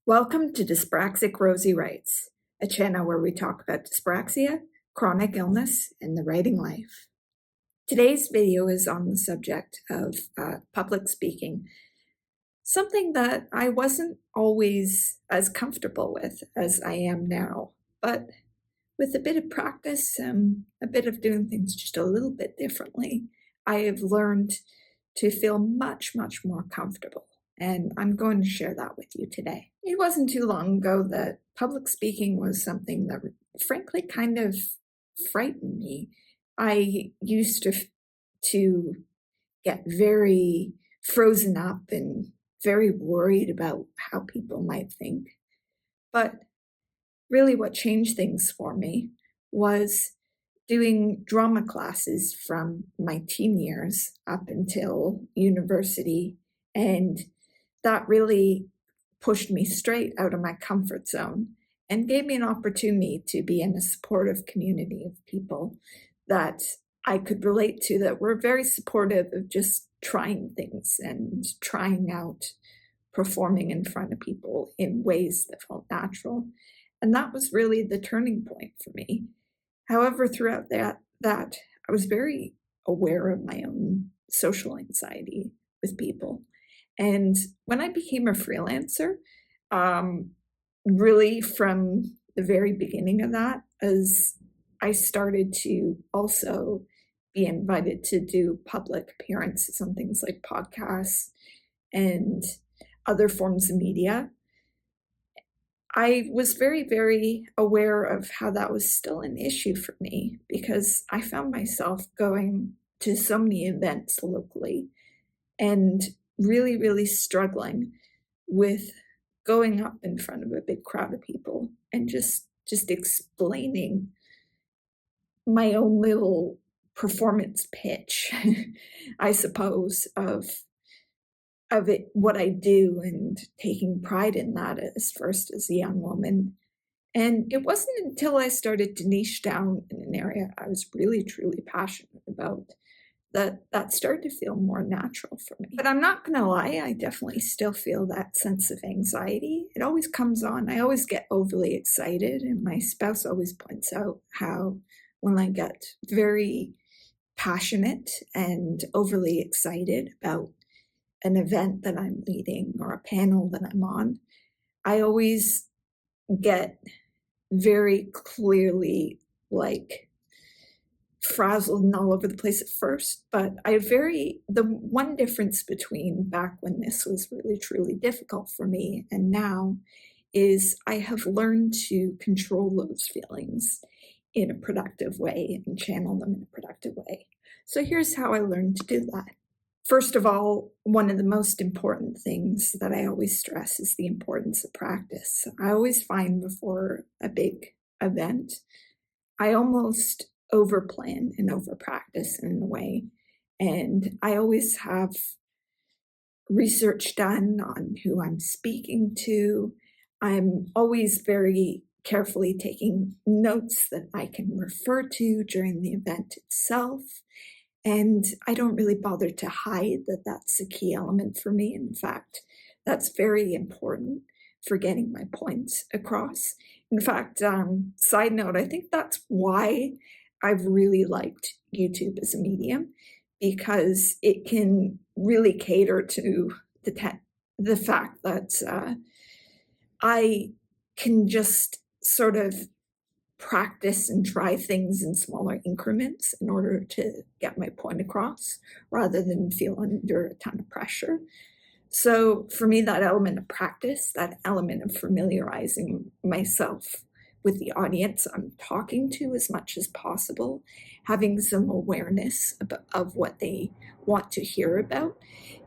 Welcome to Dyspraxic Rosie Writes, a channel where we talk about dyspraxia, chronic illness, and the writing life. Today's video is on the subject of public speaking, something that I wasn't always as comfortable with as I am now, but with a bit of practice and a bit of doing things just a little bit differently, I have learned to feel much, much more comfortable. And I'm going to share that with you today. It wasn't too long ago that public speaking was something that frankly kind of frightened me. I used to get very frozen up and very worried about how people might think. But really what changed things for me was doing drama classes from my teen years up until university, and that really pushed me straight out of my comfort zone and gave me an opportunity to be in a supportive community of people that I could relate to, that were very supportive of just trying things and trying out performing in front of people in ways that felt natural. And that was really the turning point for me. However, throughout that I was very aware of my own social anxiety with people. And when I became a freelancer, really from the very beginning of that, as I started to also be invited to do public appearances on things like podcasts and other forms of media, I was very, very aware of how that was still an issue for me, because I found myself going to so many events locally and really, really struggling with going up in front of a big crowd of people and just explaining my own little performance pitch, I suppose, of it, what I do, and taking pride in that as a young woman. And it wasn't until I started to niche down in an area I was really, truly passionate about that started to feel more natural for me. But I'm not going to lie, I definitely still feel that sense of anxiety. It always comes on. I always get overly excited, and my spouse always points out how when I get very passionate and overly excited about an event that I'm leading or a panel that I'm on, I always get very clearly frazzled and all over the place at first. But the one difference between back when this was really truly difficult for me and now is I have learned to control those feelings in a productive way and channel them in a productive way. So here's how I learned to do that. First of all, one of the most important things that I always stress is the importance of practice. I always find before a big event, I almost overplan and overpractice in a way. And I always have research done on who I'm speaking to. I'm always very carefully taking notes that I can refer to during the event itself. And I don't really bother to hide that that's a key element for me. In fact, that's very important for getting my points across. In fact, side note, I think that's why I've really liked YouTube as a medium, because it can really cater to the fact that I can just sort of practice and try things in smaller increments in order to get my point across, rather than feel under a ton of pressure. So for me, that element of practice, that element of familiarizing myself with the audience I'm talking to as much as possible, having some awareness of what they want to hear about,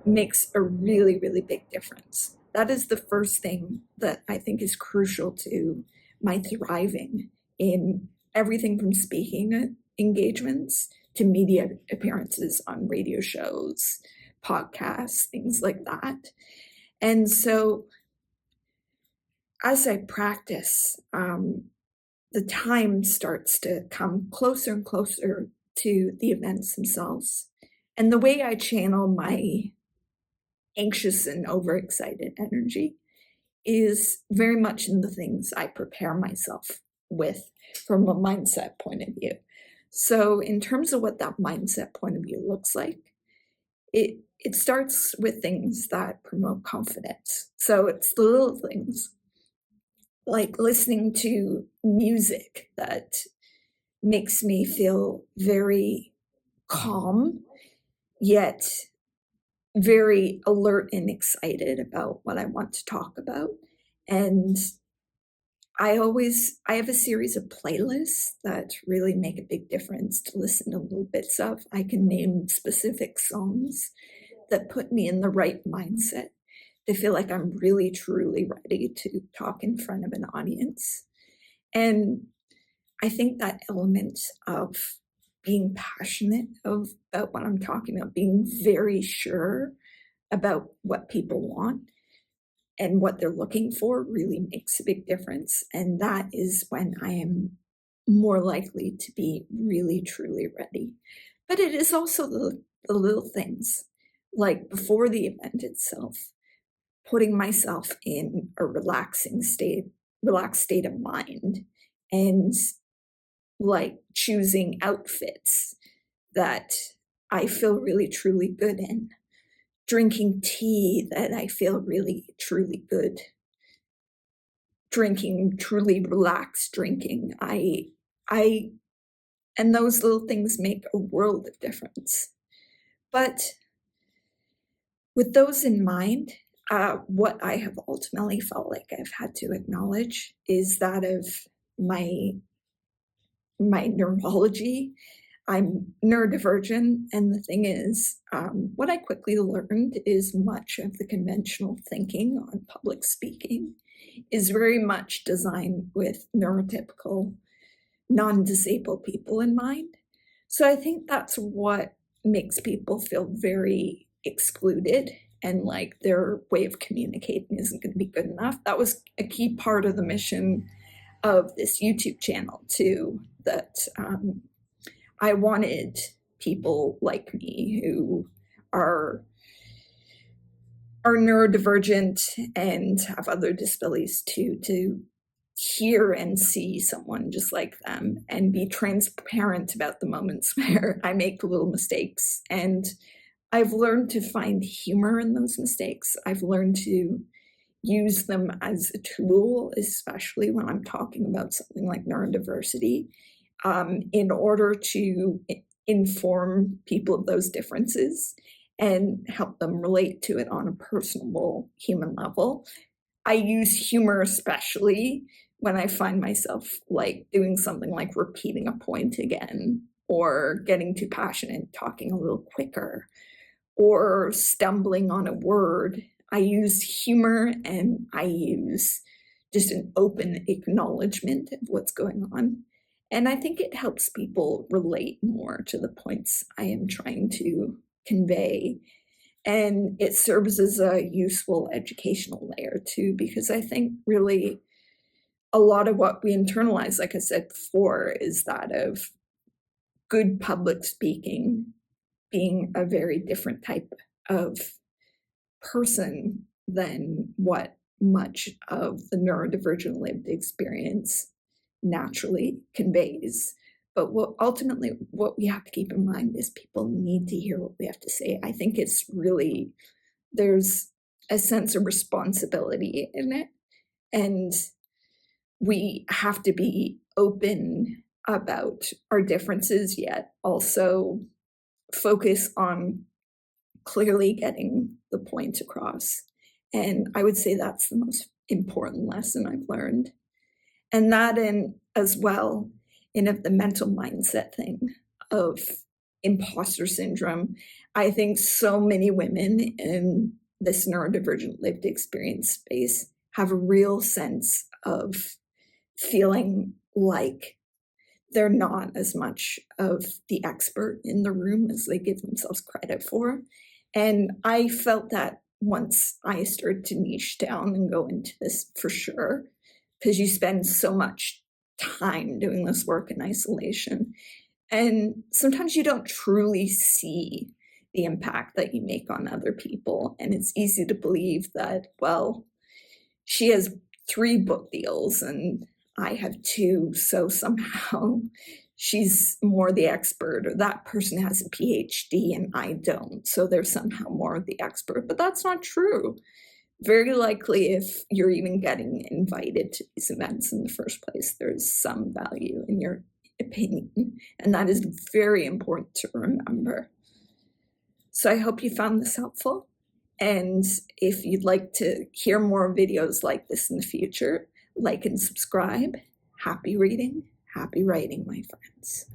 makes a really, really big difference. That is the first thing that I think is crucial to my thriving in everything from speaking engagements to media appearances on radio shows, podcasts, things like that. And so as I practice, the time starts to come closer and closer to the events themselves. And the way I channel my anxious and overexcited energy is very much in the things I prepare myself with from a mindset point of view. So in terms of what that mindset point of view looks like, it starts with things that promote confidence. So it's the little things like listening to music that makes me feel very calm, yet very alert and excited about what I want to talk about. And I have a series of playlists that really make a big difference to listen to little bits of. I can name specific songs that put me in the right mindset to feel like I'm really truly ready to talk in front of an audience. And I think that element of being passionate about what I'm talking about, being very sure about what people want and what they're looking for really makes a big difference. And that is when I am more likely to be really, truly ready. But it is also the little things, like before the event itself, putting myself in a relaxed state of mind, and like choosing outfits that I feel really, truly good in, drinking tea that I feel really, truly good, drinking truly relaxed drinking. I and those little things make a world of difference. But with those in mind, what I have ultimately felt like I've had to acknowledge is that of my neurology. I'm neurodivergent, and the thing is, what I quickly learned is much of the conventional thinking on public speaking is very much designed with neurotypical, non-disabled people in mind. So I think that's what makes people feel very excluded, and like their way of communicating isn't going to be good enough. That was a key part of the mission of this YouTube channel too, that I wanted people like me who are neurodivergent and have other disabilities to hear and see someone just like them and be transparent about the moments where I make little mistakes. And I've learned to find humor in those mistakes. I've learned to use them as a tool, especially when I'm talking about something like neurodiversity, in order to inform people of those differences and help them relate to it on a personable human level. I use humor especially when I find myself like doing something like repeating a point again, or getting too passionate, talking a little quicker, or stumbling on a word. I use humor, and I use just an open acknowledgement of what's going on. And I think it helps people relate more to the points I am trying to convey. And it serves as a useful educational layer too, because I think really a lot of what we internalize, like I said before, is that of good public speaking being a very different type of person than what much of the neurodivergent lived experience naturally conveys. But what we have to keep in mind is people need to hear what we have to say. I think it's really, there's a sense of responsibility in it, and we have to be open about our differences, yet also focus on clearly getting the point across. And I would say that's the most important lesson I've learned. And that in as well, in of the mental mindset thing of imposter syndrome. I think so many women in this neurodivergent lived experience space have a real sense of feeling like they're not as much of the expert in the room as they give themselves credit for. And I felt that once I started to niche down and go into this for sure, because you spend so much time doing this work in isolation. And sometimes you don't truly see the impact that you make on other people. And it's easy to believe that, well, she has 3 book deals and I have 2, so somehow she's more the expert, or that person has a PhD and I don't, so they're somehow more the expert, but that's not true. Very likely, if you're even getting invited to these events in the first place, there's some value in your opinion, and that is very important to remember. So I hope you found this helpful, and if you'd like to hear more videos like this in the future, like and subscribe. Happy reading, happy writing, my friends.